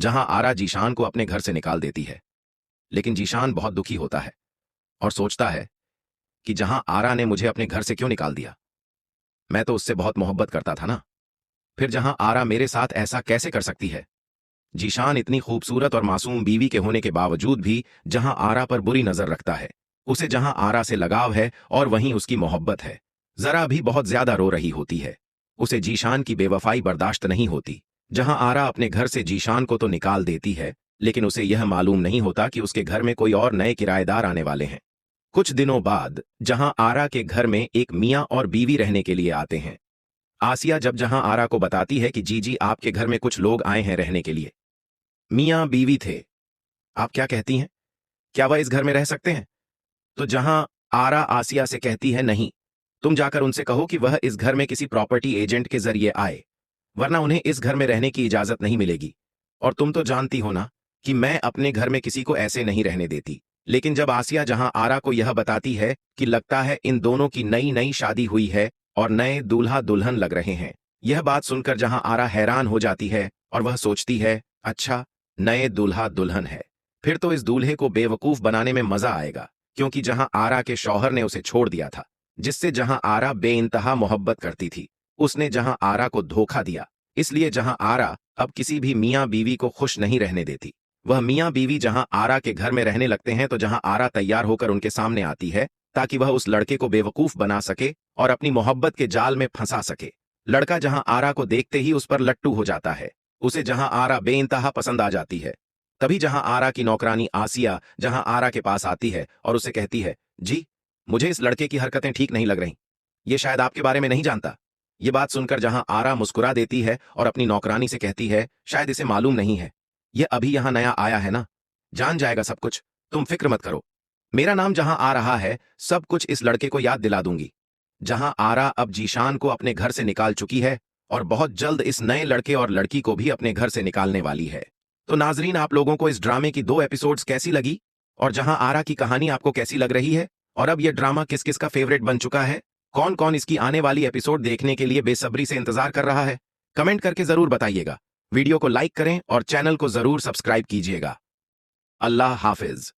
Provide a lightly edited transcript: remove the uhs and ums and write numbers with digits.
जहां आरा जीशान को अपने घर से निकाल देती है। लेकिन जीशान बहुत दुखी होता है और सोचता है कि जहां आरा ने मुझे अपने घर से क्यों निकाल दिया, मैं तो उससे बहुत मोहब्बत करता था ना, फिर जहां आरा मेरे साथ ऐसा कैसे कर सकती है। जीशान इतनी खूबसूरत और मासूम बीवी के होने के बावजूद भी जहां आरा पर बुरी नजर रखता है। उसे जहां आरा से लगाव है और वहीं उसकी मोहब्बत है। जरा भी बहुत ज्यादा रो रही होती है। उसे जीशान की बेवफाई बर्दाश्त नहीं होती। जहां आरा अपने घर से जीशान को तो निकाल देती है, लेकिन उसे यह मालूम नहीं होता कि उसके घर में कोई और नए किराएदार आने वाले हैं। कुछ दिनों बाद जहां आरा के घर में एक मियां और बीवी रहने के लिए आते हैं। आसिया जब जहां आरा को बताती है कि जी जी आपके घर में कुछ लोग आए हैं रहने के लिए। मियां बीवी थे। आप क्या कहती हैं, क्या वह इस घर में रह सकते हैं? तो जहां आरा आसिया से कहती है नहीं, तुम जाकर उनसे कहो कि वह इस घर में किसी प्रॉपर्टी एजेंट के जरिए आए, वरना उन्हें इस घर में रहने की इजाजत नहीं मिलेगी। और तुम तो जानती हो ना कि मैं अपने घर में किसी को ऐसे नहीं रहने देती। लेकिन जब आसिया जहां आरा को यह बताती है कि लगता है इन दोनों की नई नई शादी हुई है और नए दूल्हा दुल्हन लग रहे हैं, यह बात सुनकर जहां आरा हैरान हो जाती है और वह सोचती है, अच्छा, नए दूल्हा दुल्हन है, फिर तो इस दूल्हे को बेवकूफ बनाने में मजा आएगा। क्योंकि जहां आरा के शौहर ने उसे छोड़ दिया था, जिससे जहां आरा बेइंतहा मोहब्बत करती थी, उसने जहां आरा को धोखा दिया। इसलिए जहां आरा अब किसी भी मियां बीवी को खुश नहीं रहने देती। वह मियां बीवी जहां आरा के घर में रहने लगते हैं तो जहां आरा तैयार होकर उनके सामने आती है ताकि वह उस लड़के को बेवकूफ बना सके और अपनी मोहब्बत के जाल में फंसा सके। लड़का जहां आरा को देखते ही उस पर लट्टू हो जाता है। उसे जहां आरा बेइंतहा पसंद आ जाती है। तभी जहां आरा की नौकरानी आसिया जहां आरा के पास आती है और उसे कहती है, जी, मुझे इस लड़के की हरकतें ठीक नहीं लग रही, ये शायद आपके बारे में नहीं जानता। ये बात सुनकर जहां आरा मुस्कुरा देती है और अपनी नौकरानी से कहती है, शायद इसे मालूम नहीं है, यह अभी यहां नया आया है ना, जान जाएगा सब कुछ, तुम फिक्र मत करो। मेरा नाम जहां आ रहा है, सब कुछ इस लड़के को याद दिला दूंगी। जहां आरा अब जीशान को अपने घर से निकाल चुकी है और बहुत जल्द इस नए लड़के और लड़की को भी अपने घर से निकालने वाली है। तो नाजरीन, आप लोगों को इस ड्रामे की 2 एपिसोड्स कैसी लगी और जहां आरा की कहानी आपको कैसी लग रही है, और अब यह ड्रामा किस किस का फेवरेट बन चुका है, कौन कौन इसकी आने वाली एपिसोड देखने के लिए बेसब्री से इंतजार कर रहा है, कमेंट करके जरूर बताइएगा। वीडियो को लाइक करें और चैनल को जरूर सब्सक्राइब कीजिएगा। अल्लाह हाफिज।